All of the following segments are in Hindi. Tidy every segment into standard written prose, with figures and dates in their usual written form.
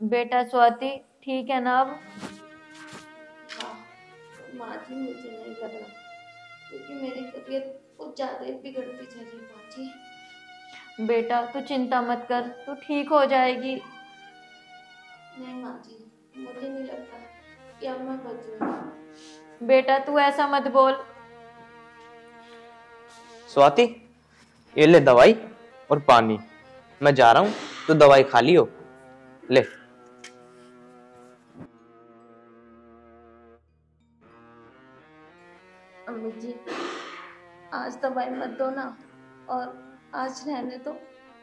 बेटा स्वाति ठीक है ना अब? हाँ माँ जी, मुझे नहीं लग रहा क्योंकि मेरी तबीयत कुछ ज़्यादा ही बिगड़ती जा रही है माँ जी। बेटा तू चिंता मत कर, तू ठीक हो जाएगी। नहीं माँ जी, मुझे नहीं लगता कि अब मैं बचूंगी। बेटा तू ऐसा मत बोल। स्वाति, ये ले दवाई और पानी। मैं जा रहा हूँ, तो दवाई खा लियो। ले। अम्मी जी, आज दवाई मत दो ना, और आज रहने दो।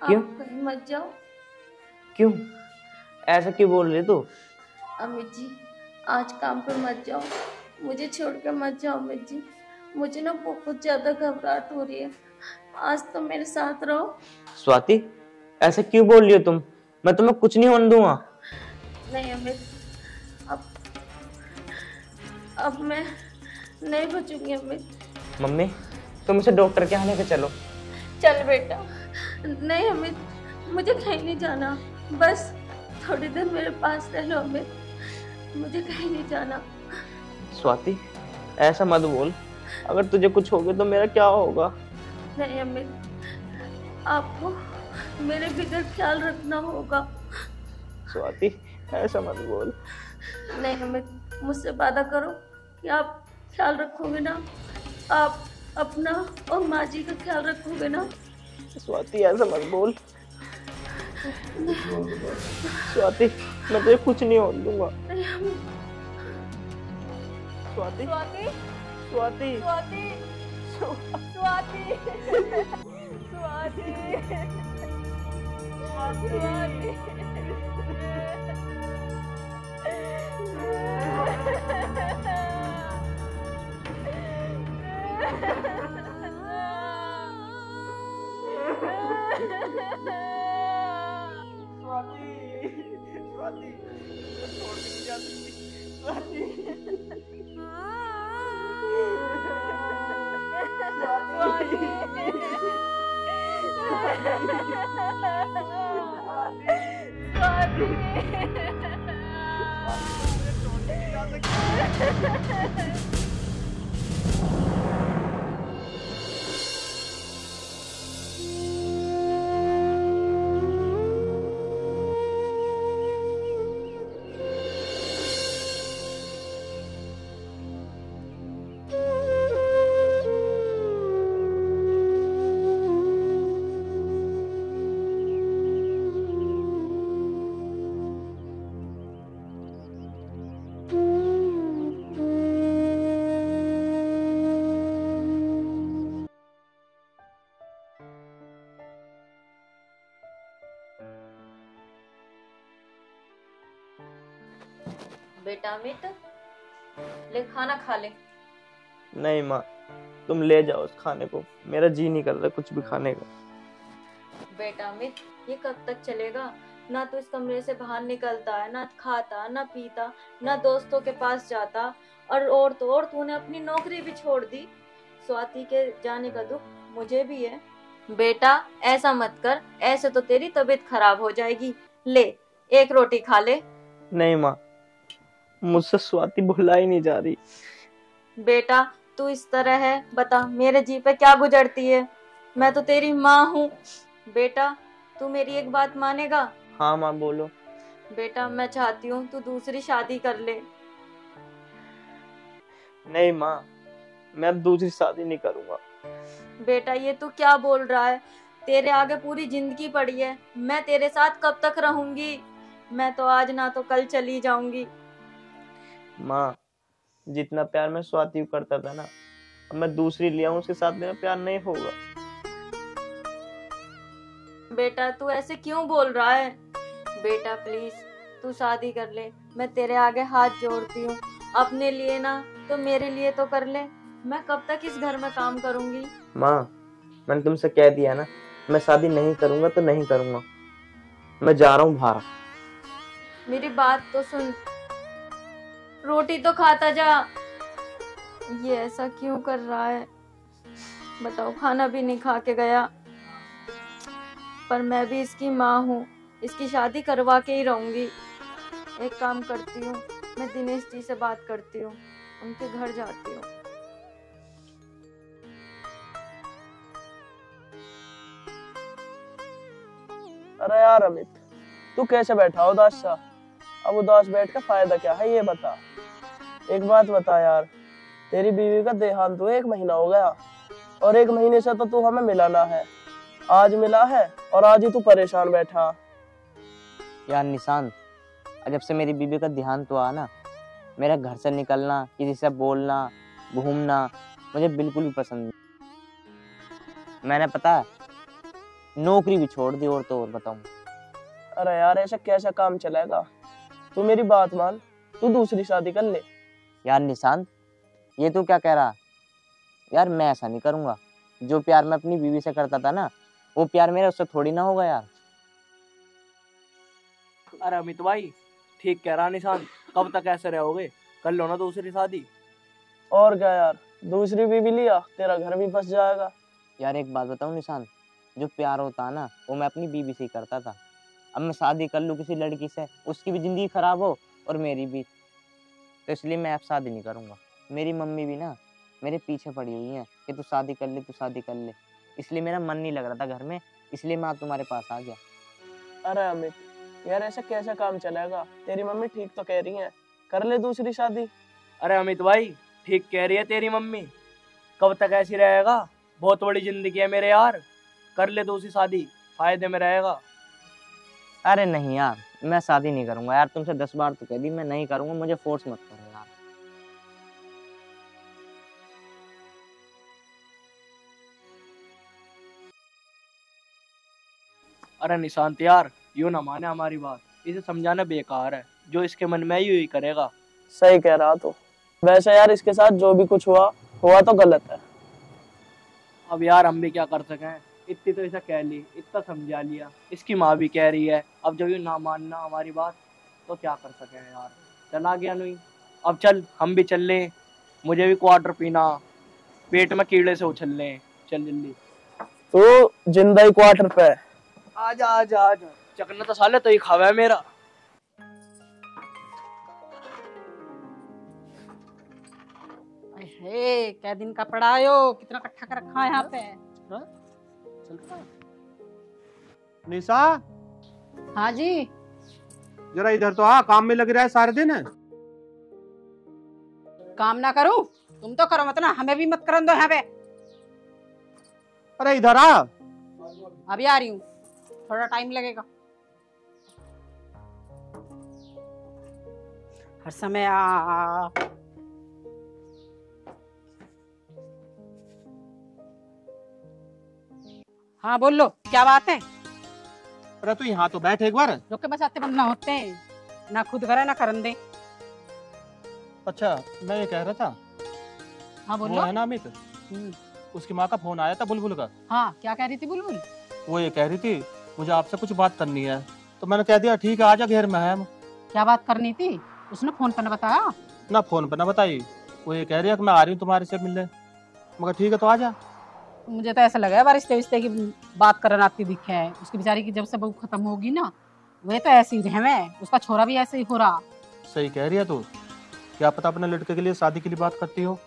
क्यों? आप कहीं मत जाओ। क्यों ऐसा क्यों बोल रही तू? अम्मी जी, आज काम पे मत जाओ, मुझे छोड़ कर मत जाओ अम्मी जी। मुझे ना बहुत ज्यादा घबराहट हो रही है। आज तो मेरे साथ रहो। स्वाति, ऐसा क्यों बोल रही हो तुम? मैं तुम्हें कुछ नहीं होने दूंगा। नहीं अम्मी, अब अब मैं नहीं बचूंगी अम्मी। मम्मी, तुम इसे डॉक्टर के यहाँ लेके चलो। चल बेटा। नहीं अम्मी, मुझे कहीं नहीं जाना, बस थोड़ी देर मेरे पास रह लो अम्मी, मुझे कहीं नहीं जाना। स्वाति, ऐसा मत बोल। अगर तुझे कुछ हो गया तो मेरा क्या होगा? नहीं अम्मी, आपको मेरे बिगड़ ख्याल रखना होगा। स्वाति, ऐसा मत बोल। नहीं अम्मी, मुझसे वादा करो कि आप ख्याल रखोगे ना, आप अपना और माँ जी का ख्याल रखोगे ना। स्वाति, ऐसा मत बोल। स्वाति, मैं तुझे कुछ नहीं होने दूंगा। नहीं अम्मी। स्वाति, स्वाति स्वाति, स्वाति स्वाति स्वाति स्वाति, मैं छोड़ के नहीं जा सकती। स्वाति, बेटा अमित, ले खाना खा ले। नहीं माँ, तुम ले जाओ उस खाने को। मेरा जी नहीं कर रहा कुछ भी खाने का। बेटा अमित, ये कब तक चलेगा? ना तो इस कमरे से बाहर निकलता है, ना खाता ना पीता, ना दोस्तों के पास जाता, और तो और तूने अपनी नौकरी भी छोड़ दी। स्वाति के जाने का दुख मुझे भी है। बेटा ऐसा मत कर, ऐसे तो तेरी तबीयत खराब हो जाएगी। ले, एक रोटी खा ले। नहीं माँ, मुझसे स्वाति भुला ही नहीं जा रही। बेटा तू इस तरह है, बता मेरे जी पे क्या गुजरती है? मैं तो तेरी माँ हूँ। बेटा तू मेरी एक बात मानेगा? हाँ माँ, बोलो। बेटा मैं चाहती हूँ तू दूसरी शादी कर ले। नहीं माँ, मैं अब दूसरी शादी नहीं करूँगा। बेटा ये तू क्या बोल रहा है? तेरे आगे पूरी जिंदगी पड़ी है, मैं तेरे साथ कब तक रहूंगी? मैं तो आज ना तो कल चली जाऊंगी। माँ, जितना प्यार मैं स्वाति को करता था ना, अब मैं दूसरी लिया हूँ, उसके साथ मेरा प्यार नहीं होगा। बेटा तू ऐसे क्यों बोल रहा है? बेटा प्लीज तू शादी कर ले, मैं तेरे आगे हाथ जोड़ती हूँ। अपने लिए ना तो मेरे लिए तो कर ले। मैं कब तक इस घर में काम करूंगी? माँ, मैंने तुमसे कह दिया ना, मैं शादी नहीं करूंगा तो नहीं करूंगा। मैं जा रहा हूँ बाहर। मेरी बात तो सुन, रोटी तो खाता जा। ये ऐसा क्यों कर रहा है बताओ? खाना भी नहीं खा के गया। पर मैं भी इसकी माँ हूँ, इसकी शादी करवा के ही रहूंगी। एक काम करती हूँ, मैं दिनेश जी से बात करती हूँ, उनके घर जाती हूँ। अरे यार अमित, तू कैसे बैठा उदास सा? अब उदास बैठ का फायदा क्या है ये बता। एक बात बता यार, तेरी बीवी का देहांत हुए 1 महीना हो गया और 1 महीने से तो तू हमें मिला ना है। आज मिला है और आज ही तू परेशान बैठा। यार निशांत, जब से मेरी बीबी का देहांत हुआ ना, मेरा घर से निकलना, किसी से बोलना, घूमना मुझे बिल्कुल भी पसंद नहीं। मैंने पता है नौकरी भी छोड़ दी, और तो और बताऊं। अरे यार ऐसा कैसा काम चलेगा? तू मेरी बात मान, तू दूसरी शादी कर ले। यार निशांत, ये तू क्या कह रहा? यार मैं ऐसा नहीं करूंगा। जो प्यार मैं अपनी बीवी से करता था ना, वो प्यार मेरा उससे थोड़ी ना होगा यार। अरे अमित भाई, ठीक कह रहा निशांत, कब तक ऐसे रहोगे? कर लो ना दूसरी शादी। और क्या यार, दूसरी बीवी लिया तेरा घर भी बस जाएगा। यार एक बात बताऊं निशांत, जो प्यार होता है ना, वो मैं अपनी बीवी से ही करता था। अब मैं शादी कर लूं किसी लड़की से, उसकी भी जिंदगी खराब हो और मेरी भी, तो इसलिए मैं अब शादी नहीं करूंगा। मेरी मम्मी भी ना मेरे पीछे पड़ी हुई है कि तू शादी कर ले, तू शादी कर ले। इसलिए मेरा मन नहीं लग रहा था घर में, इसलिए मैं आज तुम्हारे पास आ गया। अरे अमित यार, ऐसा कैसा काम चलेगा? तेरी मम्मी ठीक तो कह रही है, कर ले दूसरी शादी। अरे अमित भाई, ठीक कह रही है तेरी मम्मी, कब तक ऐसी रहेगा? बहुत बड़ी जिंदगी है मेरे यार, कर ले दूसरी शादी, फायदे में रहेगा। अरे नहीं यार, मैं शादी नहीं करूंगा यार, तुमसे 10 बार तो कह दी, मैं नहीं करूंगा। मुझे फोर्स मत करो यार। अरे निशांत यार, यूं ना माने हमारी बात, इसे समझाना बेकार है। जो इसके मन में यूं ही करेगा। सही कह रहा तू। वैसे यार इसके साथ जो भी कुछ हुआ तो गलत है। अब यार हम भी क्या कर सकें? इतनी तो इसे कह ली, इतना समझा लिया, इसकी माँ भी कह रही है। अब जब ये ना मानना हमारी बात, तो क्या कर सके यार। चला गया नहीं, अब चल हम भी चल ले। मुझे भी क्वार्टर पीना, पेट में कीड़े से उछल ले। चल जल्दी। तू जिंदा ही क्वार्टर पे। आजा आजा आजा, चकना तो साले तो ही खावा है मेरा। क्या दिन का पड़ा हो, कितना इकट्ठा कर रखा है यहाँ पे। निशा, हाँ जी। जरा इधर तो आ, काम में लग रहा है सारे दिन। काम ना करूं? तुम तो करो मत ना, हमें भी मत करन दो यहाँ पे। अरे इधर आ। अभी आ रही हूँ, थोड़ा टाइम लगेगा। हर समय आ। हाँ बोलो, क्या बात है? अरे तू यहाँ तो बैठ एक बार। रोके बचाते बनना होते हैं, ना खुद करे ना करन दे। अच्छा, मैं ये कह रहा था, हाँ वो बोलो। है ना अमित, उसकी माँ का फोन आया था बुलबुल का। हाँ, क्या कह रही थी बुलबुल? वो ये कह रही थी मुझे आपसे कुछ बात करनी है, तो मैंने कह दिया ठीक है आजा, घेर में है हम। क्या बात करनी थी? उसने फोन पर न बताया? ना फोन पे ना बताई। वो ये कह रही है कि मैं आ रही हूँ तुम्हारे से मिलने। मगर ठीक है तो आजा। मुझे तो ऐसा लगा है रिश्ते विश्ते की बात करना आती दिखे है। उसकी बेचारी की जब से बहू खत्म होगी ना, वे तो ऐसे ही रहे। उसका छोरा भी ऐसे ही हो रहा। सही कह रही है तू। क्या पता अपने लड़के के लिए शादी के लिए बात करती हो,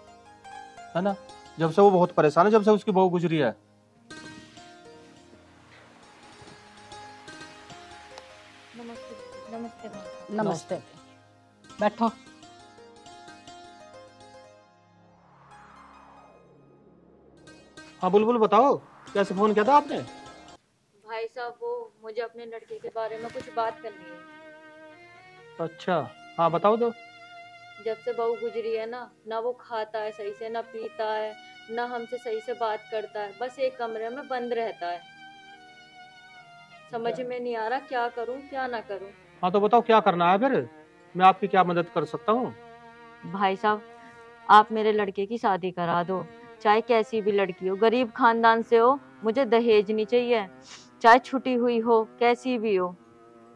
है ना? जब से वो बहुत परेशान है, जब से उसकी बहू गुजरी है। नमस्ते नमस्ते भाई साहब। नमस्ते, बैठो। हाँ बुलबुल बताओ, कैसे फोन किया था आपने? भाई साहब, वो मुझे अपने लड़के के बारे में कुछ बात करनी है। अच्छा, हाँ बताओ तो। जब से बहू गुजरी है ना वो खाता है सही से, ना पीता है, ना हमसे सही से बात करता है, बस एक कमरे में बंद रहता है। समझ में नहीं आ रहा क्या करूं क्या ना करूं। हाँ तो बताओ क्या करना है फिर, मैं आपकी क्या मदद कर सकता हूँ? भाई साहब, आप मेरे लड़के की शादी करा दो, चाहे कैसी भी लड़की हो, गरीब खानदान से हो, मुझे दहेज नहीं चाहिए, चाहे छुटी हुई हो, कैसी भी हो,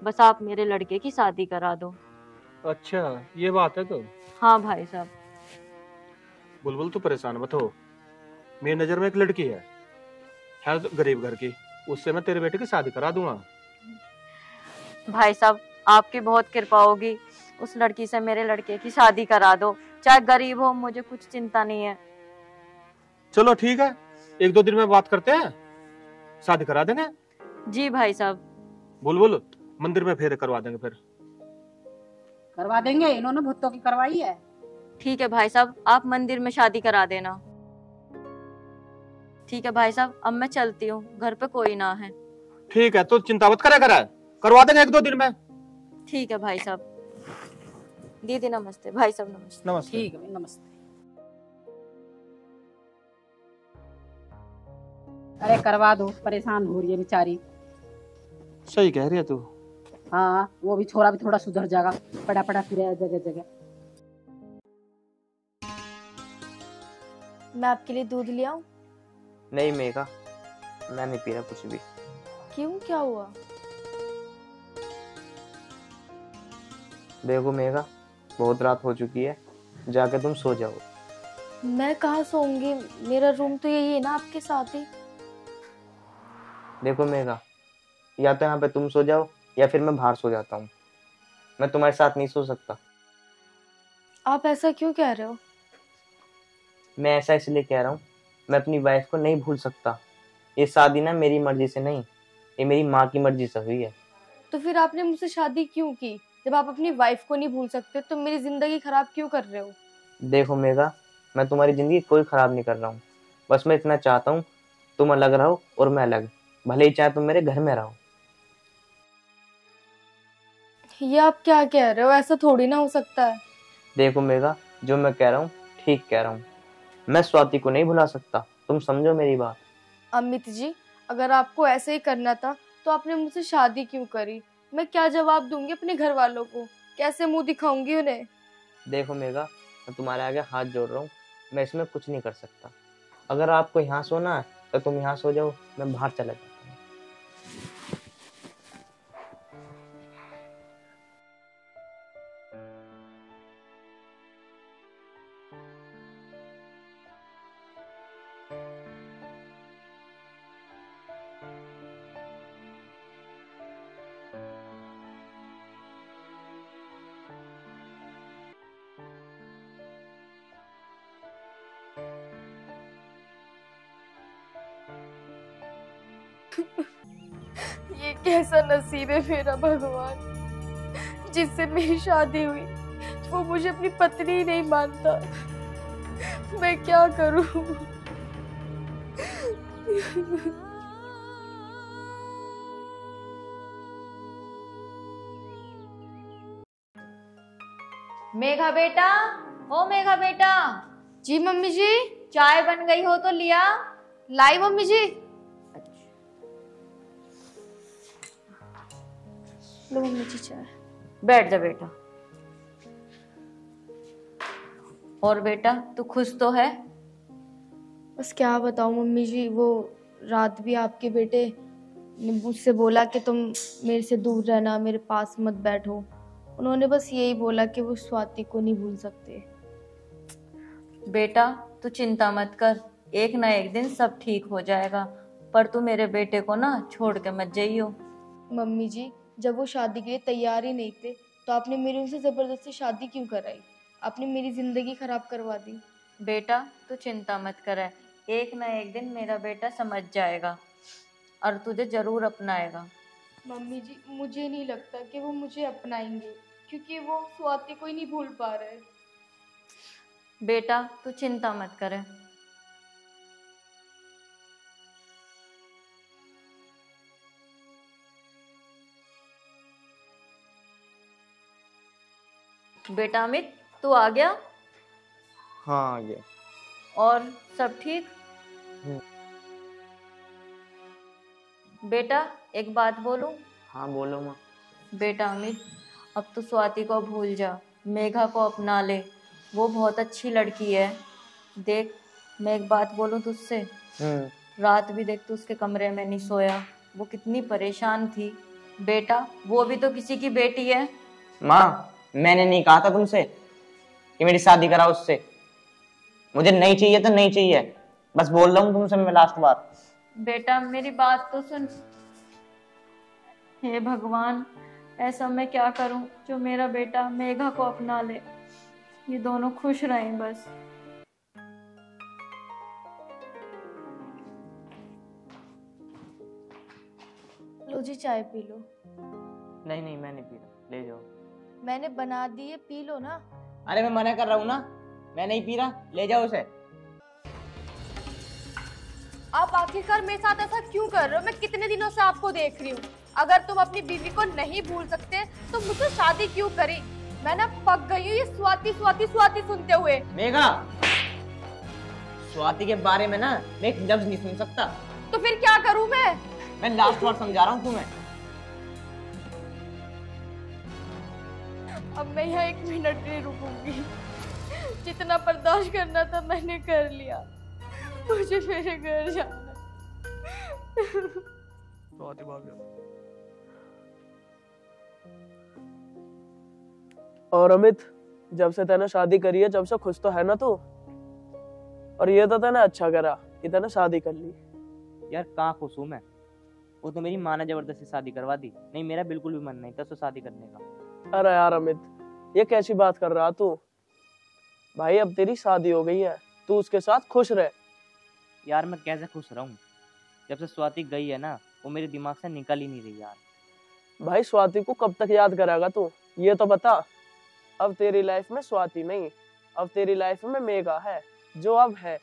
बस आप मेरे लड़के की शादी करा दो। अच्छा ये बात है तो। हाँ भाई साहब। बुलबुल तू परेशान मत हो, मेरी नजर में एक लड़की है गरीब घर की, उससे मैं तेरे बेटे की शादी करा दूंगा। भाई साहब, आपकी बहुत कृपा होगी, उस लड़की से मेरे लड़के की शादी करा दो, चाहे गरीब हो, मुझे कुछ चिंता नहीं है। चलो ठीक है, 1-2 दिन में बात करते हैं, शादी करा देंगे। जी भाई साहब। बुलबुल, मंदिर में फेरे करवा देंगे फिर। करवा देंगे, इन्होंने भुट्टो की करवाई है। ठीक है भाई साहब, आप मंदिर में शादी करा देना। ठीक है भाई साहब, अब मैं चलती हूँ, घर पे कोई ना है। ठीक है, तो चिंता मत करा करा, करवा देंगे 1-2 दिन में। ठीक है भाई साहब। दीदी नमस्ते, भाई साहब नमस्ते। नमस्ते। ठीक है भाई, नमस्ते। अरे करवा दो, परेशान हो रही है बेचारी। सही कह रही है तू। हाँ, वो भी छोरा भी थोड़ा सुधर जाएगा, पड़ा पड़ा फिरे जगह जगह। मैं आपके लिए दूध ले आऊं? नहीं मेघा, मैं नहीं पी रहा कुछ भी। क्यों, क्या हुआ? देखो मेघा, बहुत रात हो चुकी है, जाके तुम सो जाओ। मैं कहाँ सोऊंगी, मेरा रूम तो यही है ना आपके साथ ही। देखो मेघा, या तो यहाँ पे तुम सो जाओ या फिर मैं बाहर सो जाता हूँ, मैं तुम्हारे साथ नहीं सो सकता। आप ऐसा क्यों कह रहे हो? मैं ऐसा इसलिए कह रहा हूँ, मैं अपनी वाइफ को नहीं भूल सकता। ये शादी ना मेरी मर्जी से नहीं, ये मेरी माँ की मर्जी से हुई है। तो फिर आपने मुझसे शादी क्यों की? जब आप अपनी वाइफ को नहीं भूल सकते तो मेरी जिंदगी खराब क्यों कर रहे हो? देखो मेघा, मैं तुम्हारी जिंदगी कोई खराब नहीं कर रहा हूँ, बस मैं इतना चाहता हूँ तुम अलग रहो और मैं अलग, भले ही चाहे तुम मेरे घर में रहो। ये आप क्या कह रहे हो? ऐसा थोड़ी ना हो सकता है। देखो मेघा, जो मैं कह रहा हूँ ठीक कह रहा हूँ, मैं स्वाति को नहीं भुला सकता, तुम समझो मेरी बात। अमित जी, अगर आपको ऐसे ही करना था तो आपने मुझसे शादी क्यों करी? मैं क्या जवाब दूंगी अपने घर वालों को, कैसे मुंह दिखाऊंगी उन्हें? देखो मेघा, मैं तुम्हारे आगे हाथ जोड़ रहा हूँ, मैं इसमें कुछ नहीं कर सकता। अगर आपको यहाँ सोना है तो तुम यहाँ सो जाओ, मैं बाहर चला जाता हूँ। ये कैसा नसीब है मेरा भगवान, जिससे मेरी शादी हुई वो मुझे अपनी पत्नी ही नहीं मानता। मैं क्या करूं? मेघा बेटा, ओ मेघा बेटा। जी मम्मी जी। चाय बन गई हो तो लिया। लाई मम्मी जी। लो मम्मी जी चाय। बैठ जा बेटा। और बेटा, तू खुश तो है? बस क्या बताऊं मम्मी जी, वो रात भी आपके बेटे ने मुझसे बोला कि तुम मेरे से दूर रहना, मेरे पास मत बैठो। उन्होंने बस यही बोला कि वो स्वाति को नहीं भूल सकते। बेटा तू चिंता मत कर, एक ना एक दिन सब ठीक हो जाएगा, पर तू मेरे बेटे को ना छोड़ के मत जाइयो। मम्मी जी, जब वो शादी के लिए तैयार ही नहीं थे तो आपने मेरी उनसे जबरदस्ती शादी क्यों कराई? आपने मेरी जिंदगी खराब करवा दी। बेटा तू चिंता मत कर, एक ना एक दिन मेरा बेटा समझ जाएगा और तुझे जरूर अपनाएगा। मम्मी जी, मुझे नहीं लगता कि वो मुझे अपनाएंगे, क्योंकि वो स्वाति को ही नहीं भूल पा रहे। बेटा तू चिंता मत कर। बेटा अमित, तू आ गया? हाँ आ गया। और सब ठीक? बेटा एक बात बोलूं? हाँ बोलो माँ। बेटा अमित, अब तू स्वाति को भूल जा, मेघा को अपना ले, वो बहुत अच्छी लड़की है। देख मैं एक बात बोलूं तुझसे, रात भी देख तू उसके कमरे में नहीं सोया, वो कितनी परेशान थी। बेटा वो भी तो किसी की बेटी है। माँ मैंने नहीं कहा था तुमसे कि मेरी शादी कराओ उससे, मुझे नहीं चाहिए तो नहीं चाहिए, बस बोल रहा हूँ तुमसे मैं लास्ट बार। बेटा मेरी बात तो सुन। हे भगवान, ऐसा मैं क्या करूं जो मेरा बेटा मेघा को अपना ले। ये दोनों खुश रहें बस। लो जी चाय पी लो। नहीं नहीं, मैं नहीं पी रहा, ले जाओ। मैंने बना दी है, पी लो ना। अरे मैं मना कर रहा हूँ ना, मैं नहीं पी रहा, ले जाओ उसे। आप आखिरकार मेरे साथ ऐसा क्यों कर रहे हो? मैं कितने दिनों से आपको देख रही हूँ। अगर तुम अपनी बीवी को नहीं भूल सकते तो मुझसे शादी क्यों करी? मैं ना पक गई हूँ ये स्वाति स्वाति स्वाति सुनते हुए। मेघा, स्वाति के बारे में ना मैं एक लफ्ज नहीं सुन सकता। तो फिर क्या करूँ मैं लास्ट बार समझा रहा हूँ तुम्हें। अब मैं यहाँ 1 मिनट नहीं रुकूंगी। जितना बर्दाश्त करना था मैंने कर लिया। मुझे मेरे घर जाना। और अमित, जब से तैने शादी करी है, जब से खुश तो है ना तू? और ये तो तैने अच्छा करा कि तैने शादी कर ली। यार कहाँ खुश हूँ मैं? वो तो मेरी माँ ने जबरदस्ती शादी करवा दी, नहीं मेरा बिल्कुल भी मन नहीं था उससे शादी करने का। अरे यार अमित, ये कैसी बात कर रहा तू? भाई अब तेरी शादी हो गई है, तू उसके साथ खुश रह। यार मैं कैसे खुश रहूं? जब से स्वाति गई है ना, वो मेरे दिमाग से निकल ही नहीं रही यार। भाई स्वाति को कब तक याद करेगा तू, ये तो बता। अब तेरी लाइफ में स्वाति नहीं, अब तेरी लाइफ में मेघा है, जो अब है।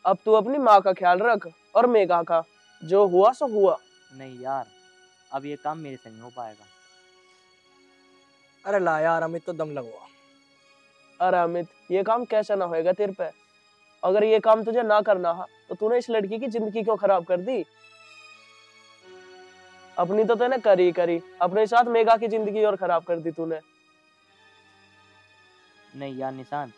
अब तू अपनी माँ का ख्याल रख और मेघा का, जो हुआ सो हुआ। नहीं यार, अब ये काम मेरे से नहीं हो पाएगा। अरे ला यार अमित, तो दम लगवा। अरे अमित, ये काम कैसे ना होएगा तेरे पे? अगर ये काम तुझे ना करना है तो तूने इस लड़की की जिंदगी क्यों खराब कर दी? अपनी तो तूने करी, अपने साथ मेघा की जिंदगी और खराब कर दी तूने। नहीं यार निशान,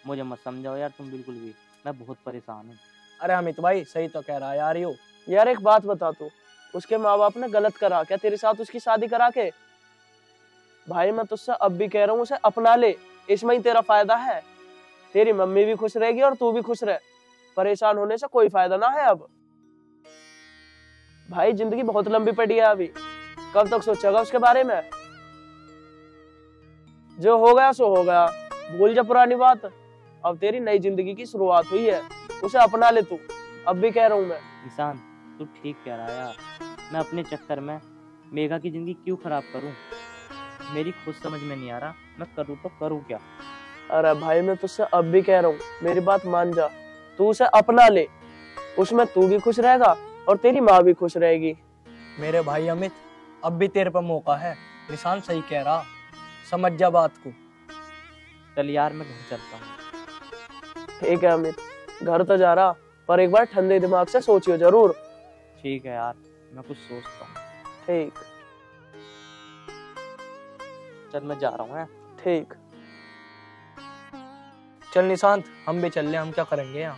मुझे मत समझाओ यार तुम बिल्कुल भी, मैं बहुत परेशान हूँ। अरे अमित भाई सही तो कह रहा है यार यो। यार एक बात बता तू, उसके माँ बाप ने गलत करा क्या तेरे साथ उसकी शादी करा के? भाई मैं तुझसे अब भी कह रहा हूँ, उसे अपना ले, इसमें ही तेरा फायदा है। तेरी मम्मी भी खुश रहेगी और तू भी खुश रह। परेशान होने से कोई फायदा ना है अब। भाई जिंदगी बहुत लंबी पड़ी है अभी, कब तक सोचेगा उसके बारे में? जो हो गया सो हो गया, भूल जा पुरानी बात। अब तेरी नई जिंदगी की शुरुआत हुई है, उसे अपना ले तू, अब भी कह रहा हूँ मैं। निशान तू ठीक कह रहा है यार, मैं अपने चक्कर में मेघा की जिंदगी क्यों खराब करूं? मेरी खुद समझ में नहीं आ रहा, मैं करूं तो करूं क्या? अरे भाई मैं तुझसे अब भी कह रहा हूँ, मेरी बात मान जा, तू उसे अपना ले, उसमें तू भी खुश रहेगा और तेरी माँ भी खुश रहेगी। मेरे भाई अमित, अब भी तेरे पर मौका है। निशान सही कह रहा, समझ जा बात को। चल यार मैं घर चलता हूँ। ठीक है अमित, घर तो जा रहा, पर एक बार ठंडे दिमाग से सोचियो जरूर। ठीक है यार, मैं कुछ सोचता हूँ। ठीक। चल मैं जा रहा हूँ। ठीक। चल निशांत, हम भी चल ले, हम क्या करेंगे यहाँ?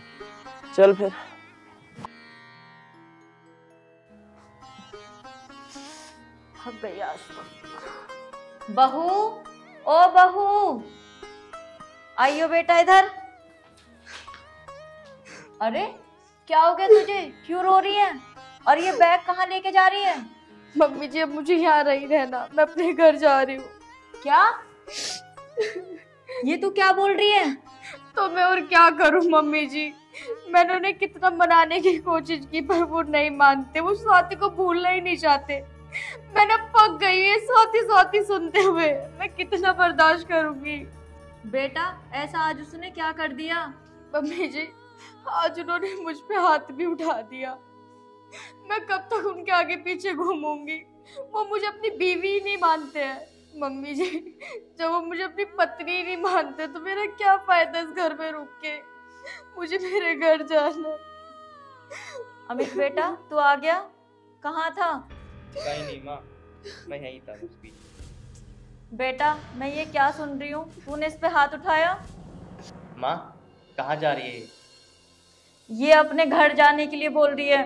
चल फिर। थक गई आज तो। बहू, ओ बहू, आइयो बेटा इधर। अरे क्या हो गया तुझे, क्यों रो रही है? और ये बैग कहाँ लेके जा रही है? मम्मी जी अब मुझे यहाँ नहीं रहना, मैं अपने घर जा रही हूँ। क्या? ये तू क्या बोल रही है? तो मैं और क्या करूँ मम्मी जी, मैंने उन्हें कितना मनाने की कोशिश की पर वो नहीं मानते, वो स्वाति को भूलना ही नहीं चाहते। मैंने पक गई है स्वाति स्वाति सुनते हुए, मैं कितना बर्दाश्त करूंगी? बेटा ऐसा आज उसने क्या कर दिया? मम्मी जी आज उन्होंने मुझ पे हाथ भी उठा दिया। मैं कब तक उनके आगे पीछे घूमूंगी? वो मुझे अपनी बीवी ही नहीं मानते हैं। मम्मी जी जब वो मुझे अपनी पत्नी ही नहीं मानते तो मेरा क्या फायदा इस घर में रुक के? मुझे मेरे घर जाना। अमित बेटा तू आ गया, कहाँ था? कहीं नहीं माँ, मैं यहीं था उसकी। बेटा मैं ये क्या सुन रही हूँ, तूने इस पे हाथ उठाया? माँ कहाँ जा रही है? ये अपने घर जाने के लिए बोल रही है।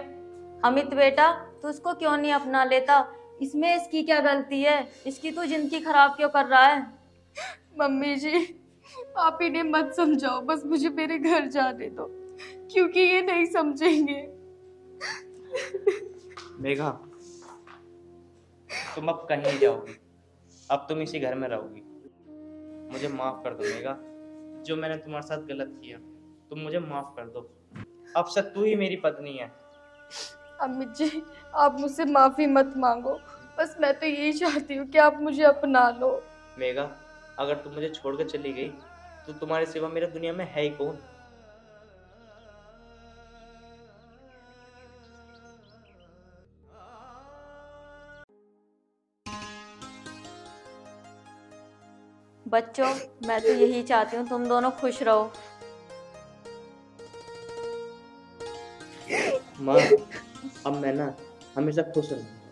अमित बेटा तू उसको क्यों नहीं अपना लेता? इसमें इसकी क्या गलती है? इसकी तू जिंदगी खराब क्यों कर रहा है? मम्मी जी आप इन्हें मत समझाओ, बस मुझे मेरे घर जाने दो, क्योंकि ये नहीं समझेंगे। मेघा तुम अब कहीं नहीं जाओगी, अब तुम इसी घर में रहोगी। मुझे माफ कर दो मेघा, जो मैंने तुम्हारे साथ गलत किया, तुम मुझे माफ कर दो। अब से तू ही मेरी पत्नी है। अमित जी, आप मुझसे माफी मत मांगो, बस मैं तो यही चाहती हूँ कि आप मुझे अपना लो। मेघा, अगर तुम मुझे छोड़कर चली गई तो तुम्हारे सिवा मेरे दुनिया में है ही कौन? बच्चों, मैं तो यही चाहती हूँ तुम दोनों खुश रहो। माँ, अब मैं ना हमेशा खुश रहूंगा।